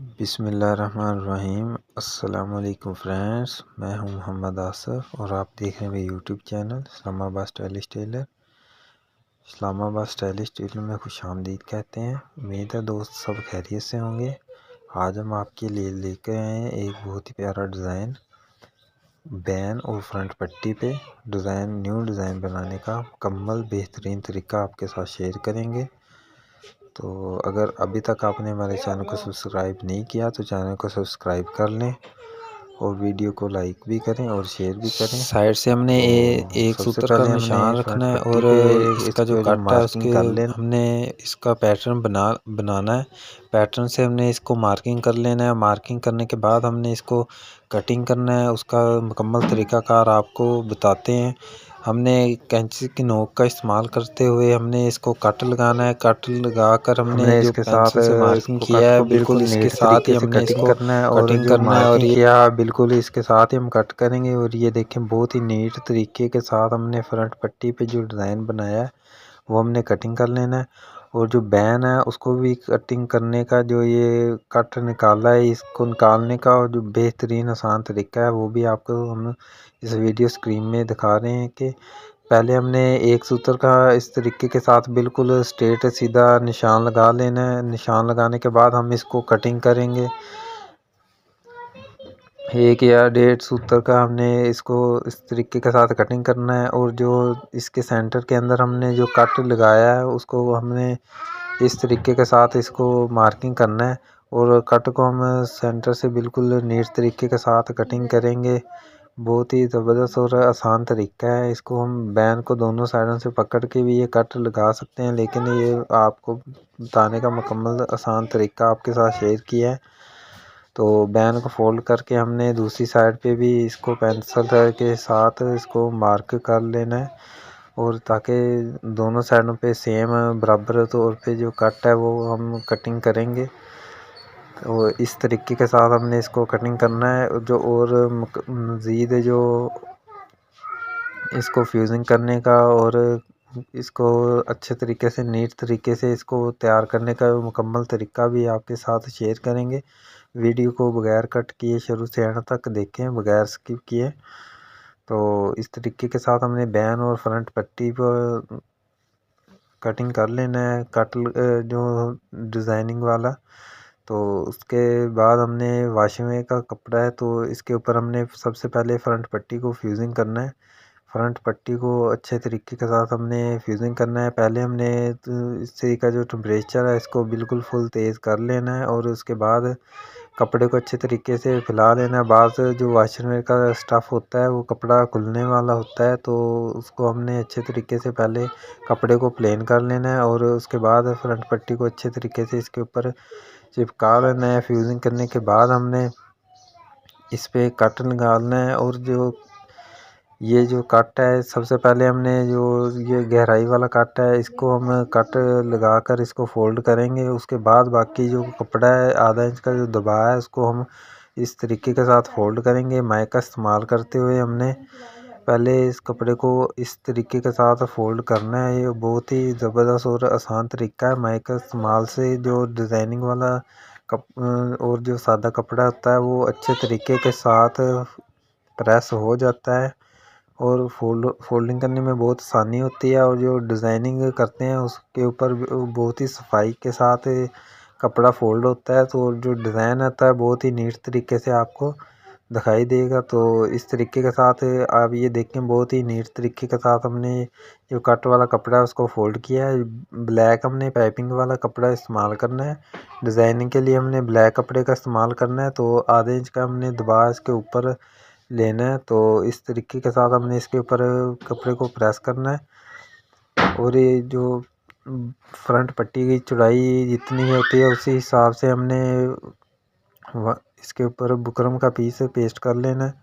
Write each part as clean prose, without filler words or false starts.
बिस्मिल्लाहिर्रहमानिर्रहीम। अस्सलाम वालेकुम फ्रेंड्स, मैं हूं मोहम्मद आसफ़ और आप देख रहे हैं मेरे YouTube channel Islamabad stylish tailor. Islamabad stylish tailor में खुशामदीद कहते हैं। उम्मीद है दोस्त सब खैरियत से होंगे। आज हम आपके लिए लेकर आए हैं एक बहुत ही प्यारा डिज़ाइन बैन और फ्रंट पट्टी पे न्यू डिज़ाइन बनाने का मुकम्मल बेहतरीन तरीका आपके साथ शेयर करेंगे। तो अगर अभी तक आपने हमारे चैनल को सब्सक्राइब नहीं किया तो चैनल को सब्सक्राइब कर लें और वीडियो को लाइक भी करें और शेयर भी करें। साइड से हमने एक सूत्र का निशान रखना है और इसका जो कट है उसके हमने इसका पैटर्न बनाना है। पैटर्न से हमने इसको मार्किंग कर लेना है। मार्किंग करने के बाद हमने इसको कटिंग करना है। उसका मुकम्मल तरीक़ाकार आपको बताते हैं। हमने कैंची की नोक का इस्तेमाल करते हुए हमने इसको कट लगाना है। कट लगाकर हमने जो पेंसिल से मार्किंग किया है बिल्कुल इसके साथ ही हमने इसको करना है और कटिंग जो करना है और मार्किंग किया बिल्कुल इसके साथ ही हम कट करेंगे। और ये देखें बहुत ही नीट तरीके के साथ हमने फ्रंट पट्टी पे जो डिज़ाइन बनाया है वो हमने कटिंग कर लेना है। और जो बैन है उसको भी कटिंग करने का जो ये कट निकाला है इसको निकालने का जो बेहतरीन आसान तरीका है वो भी आपको हम इस वीडियो स्क्रीन में दिखा रहे हैं कि पहले हमने एक सूत्र का इस तरीके के साथ बिल्कुल स्ट्रेट सीधा निशान लगा लेना है। निशान लगाने के बाद हम इसको कटिंग करेंगे। 1 या 1.5 सूत्र का हमने इसको इस तरीके के साथ कटिंग करना है। और जो इसके सेंटर के अंदर हमने जो कट लगाया है उसको हमने इस तरीके के साथ इसको मार्किंग करना है। और कट को हम सेंटर से बिल्कुल नीट तरीके के साथ कटिंग करेंगे। बहुत ही ज़बरदस्त और आसान तरीका है। इसको हम बैन को दोनों साइडों से पकड़ के भी ये कट लगा सकते हैं, लेकिन ये आपको बताने का मुकम्मल आसान तरीका आपके साथ शेयर किया है। तो बैन को फोल्ड करके हमने दूसरी साइड पे भी इसको पेंसिल के साथ इसको मार्क कर लेना है। और ताकि दोनों साइडों पे सेम बराबर तौर पे जो कट है वो हम कटिंग करेंगे। तो इस तरीके के साथ हमने इसको कटिंग करना है। जो और मज़ीद जो इसको फ्यूजिंग करने का और इसको अच्छे तरीके से नीट तरीके से इसको तैयार करने का मुकम्मल तरीका भी आपके साथ शेयर करेंगे। वीडियो को बगैर कट किए शुरू से एंड तक देखें, बगैर स्किप किए। तो इस तरीके के साथ हमने बैन और फ्रंट पट्टी पर कटिंग कर लेना है, जो डिज़ाइनिंग वाला। तो उसके बाद हमने वाशवे का कपड़ा है तो इसके ऊपर हमने सबसे पहले फ्रंट पट्टी को फ्यूजिंग करना है। फ्रंट पट्टी को अच्छे तरीके के साथ हमने फ्यूजिंग करना है। पहले हमने इससे का जो टेम्परेचर है इसको बिल्कुल फुल तेज़ कर लेना है और उसके बाद कपड़े को अच्छे तरीके से फैला लेना है। बाद जो वाशरवेयर का स्टफ़ होता है वो कपड़ा खुलने वाला होता है, तो उसको हमने अच्छे तरीके से पहले कपड़े को प्लेन कर लेना है और उसके बाद फ्रंट पट्टी को अच्छे तरीके से इसके ऊपर चिपका लेना है। फ्यूजिंग करने के बाद हमने इस पे कट निकालना है। और ये जो कट है सबसे पहले हमने जो ये गहराई वाला कट है इसको हम कट लगाकर इसको फोल्ड करेंगे। उसके बाद बाकी जो कपड़ा है आधा इंच का जो दबाव है उसको हम इस तरीके के साथ फोल्ड करेंगे। माइक का इस्तेमाल करते हुए हमने पहले इस कपड़े को इस तरीके के साथ फोल्ड करना है। ये बहुत ही ज़बरदस्त और आसान तरीका है। माइक का इस्तेमाल से जो डिज़ाइनिंग वाला और जो सादा कपड़ा होता है वो अच्छे तरीके के साथ प्रेस हो जाता है और फोल्डिंग करने में बहुत आसानी होती है। और जो डिज़ाइनिंग करते हैं उसके ऊपर बहुत ही सफाई के साथ कपड़ा फोल्ड होता है, तो जो डिज़ाइन आता है बहुत ही नीट तरीके से आपको दिखाई देगा। तो इस तरीके के साथ आप ये देखें बहुत ही नीट तरीके के साथ हमने जो कट वाला कपड़ा है उसको फोल्ड किया है। ब्लैक हमने पाइपिंग वाला कपड़ा इस्तेमाल करना है। डिज़ाइनिंग के लिए हमने ब्लैक कपड़े का इस्तेमाल करना है। तो आधे इंच का हमने दबाव इसके ऊपर लेना है। तो इस तरीके के साथ हमने इसके ऊपर कपड़े को प्रेस करना है। और ये जो फ्रंट पट्टी की चौड़ाई जितनी होती है उसी हिसाब से हमने इसके ऊपर बुकरम का पीस पेस्ट कर लेना है।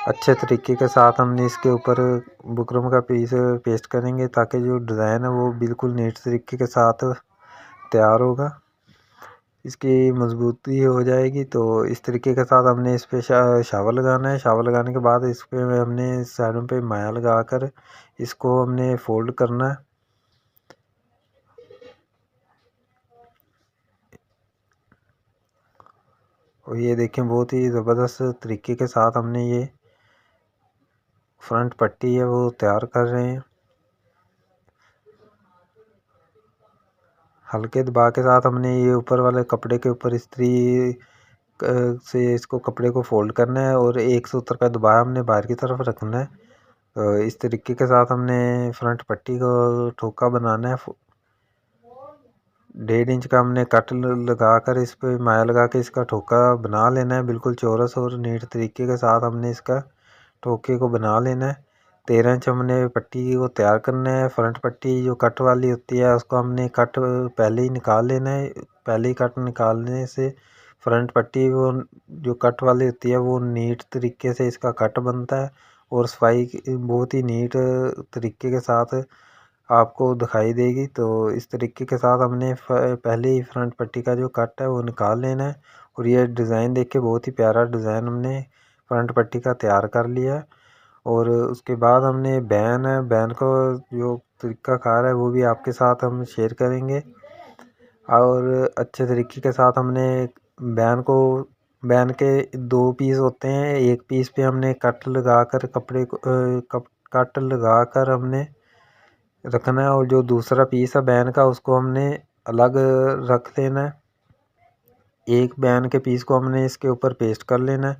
अच्छे तरीके के साथ हमने इसके ऊपर बुकरम का पीस पेस्ट करेंगे ताकि जो डिज़ाइन है वो बिल्कुल नीट तरीके के साथ तैयार होगा, इसकी मजबूती हो जाएगी। तो इस तरीके के साथ हमने इस पे शावर लगाना है। शावर लगाने के बाद इस पे हमने साइडों पे माया लगाकर इसको हमने फोल्ड करना है। और ये देखें बहुत ही ज़बरदस्त तरीके के साथ हमने ये फ्रंट पट्टी है वो तैयार कर रहे हैं। हल्के दबाव के साथ हमने ये ऊपर वाले कपड़े के ऊपर इस्त्री से इसको कपड़े को फोल्ड करना है और एक सूत्र का दबाव हमने बाहर की तरफ रखना है। इस तरीके के साथ हमने फ्रंट पट्टी को ठोका बनाना है। 1.5 इंच का हमने कट लगा कर इस पे माया लगा के इसका ठोका बना लेना है बिल्कुल चौरस और नीट तरीके के साथ हमने इसका ठोके को बना लेना है। 13 इंच हमने पट्टी को तैयार करना है। फ्रंट पट्टी जो कट वाली होती है उसको हमने कट पहले ही निकाल लेना है। पहले ही कट निकालने से फ्रंट पट्टी वो जो कट वाली होती है वो नीट तरीके से इसका कट बनता है और सफाई बहुत ही नीट तरीके के साथ आपको दिखाई देगी। तो इस तरीके के साथ हमने पहले ही फ्रंट पट्टी का जो कट है वो निकाल लेना है। और ये डिज़ाइन देख के बहुत ही प्यारा डिज़ाइन हमने फ्रंट पट्टी का तैयार कर लिया है। और उसके बाद हमने बैन है, बैन को जो तरीक़ाकार है वो भी आपके साथ हम शेयर करेंगे। और अच्छे तरीके के साथ हमने बैन के 2 पीस होते हैं। एक पीस पे हमने कट लगा कर कपड़े को कट लगा कर हमने रखना है और जो दूसरा पीस है बैन का उसको हमने अलग रख देना है। एक बैन के पीस को हमने इसके ऊपर पेस्ट कर लेना है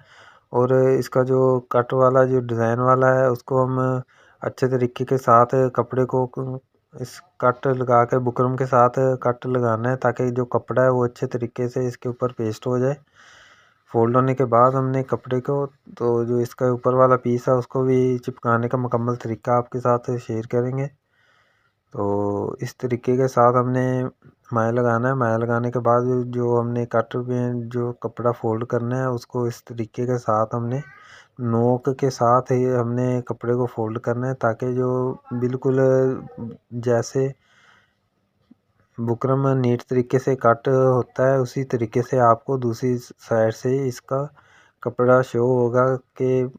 और इसका जो कट वाला जो डिज़ाइन वाला है उसको हम अच्छे तरीके के साथ कपड़े को इस कट लगा के बुकरम के साथ कट लगाना है ताकि जो कपड़ा है वो अच्छे तरीके से इसके ऊपर पेस्ट हो जाए। फोल्ड होने के बाद हमने कपड़े को तो जो इसका ऊपर वाला पीस है उसको भी चिपकाने का मुकम्मल तरीका आपके साथ शेयर करेंगे। तो इस तरीके के साथ हमने माया लगाना है। माया लगाने के बाद जो हमने कट में जो कपड़ा फोल्ड करना है उसको इस तरीके के साथ हमने नोक के साथ ही हमने कपड़े को फोल्ड करना है ताकि जो बिल्कुल जैसे बुकरम नीट तरीके से कट होता है उसी तरीके से आपको दूसरी साइड से इसका कपड़ा शो होगा कि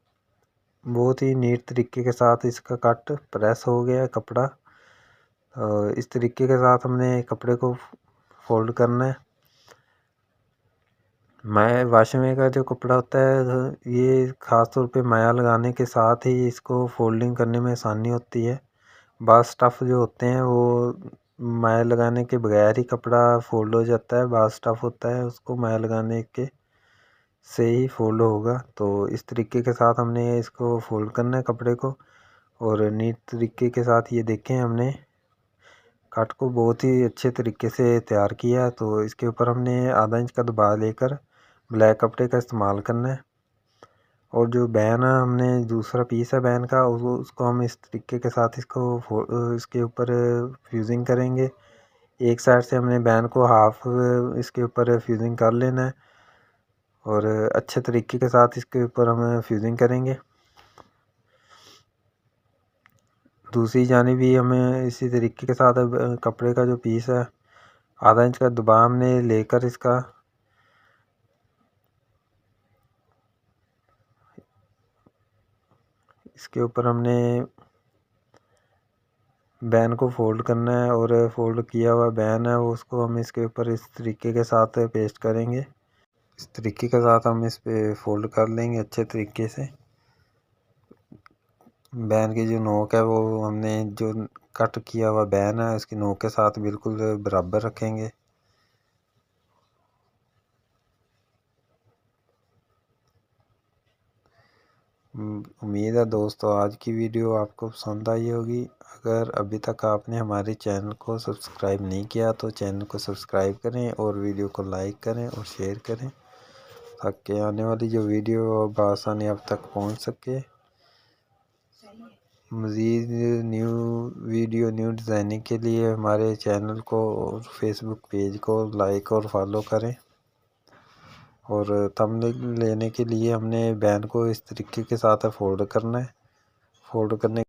बहुत ही नीट तरीके के साथ इसका कट प्रेस हो गया है कपड़ा। इस तरीके के साथ हमने कपड़े को फोल्ड करना है। वाशमे का जो कपड़ा होता है ये ख़ास तौर पे माया लगाने के साथ ही इसको फोल्डिंग करने में आसानी होती है। बाज़ स्टफ़ जो होते हैं वो माया लगाने के बगैर ही कपड़ा फोल्ड हो जाता है। बाज़ स्टफ़ होता है उसको माया लगाने के से ही फोल्ड होगा। तो इस तरीके के साथ हमने इसको फोल्ड करना है कपड़े को और नीट तरीके के साथ ये देखें हमने कट को बहुत ही अच्छे तरीके से तैयार किया। तो इसके ऊपर हमने आधा इंच का दबाव लेकर ब्लैक कपड़े का इस्तेमाल करना है और जो बैन है हमने दूसरा पीस है बैन का उसको हम इस तरीके के साथ इसके ऊपर फ्यूजिंग करेंगे। एक साइड से हमने बैन को हाफ इसके ऊपर फ्यूजिंग कर लेना है और अच्छे तरीके के साथ इसके ऊपर हम फ्यूजिंग करेंगे। दूसरी जानिब भी हमें इसी तरीके के साथ कपड़े का जो पीस है आधा इंच का दबाव हमने लेकर इसके ऊपर हमने बैन को फोल्ड करना है और फोल्ड किया हुआ बैन है वो उसको हम इसके ऊपर इस तरीके के साथ पेस्ट करेंगे। इस तरीके के साथ हम इस पे फोल्ड कर लेंगे अच्छे तरीके से। बैन की जो नोक है वो हमने जो कट किया हुआ बैन है उसकी नोक के साथ बिल्कुल बराबर रखेंगे। उम्मीद है दोस्तों आज की वीडियो आपको पसंद आई होगी। अगर अभी तक आपने हमारे चैनल को सब्सक्राइब नहीं किया तो चैनल को सब्सक्राइब करें और वीडियो को लाइक करें और शेयर करें ताकि आने वाली जो वीडियो बआसानी आप तक पहुंच सके। मज़ीद न्यू डिज़ाइनिंग के लिए हमारे चैनल को और फेसबुक पेज को लाइक और फॉलो करें। और थंबनेल लेने के लिए हमने बैन को इस तरीके के साथ फोल्ड करना है। फोल्ड करने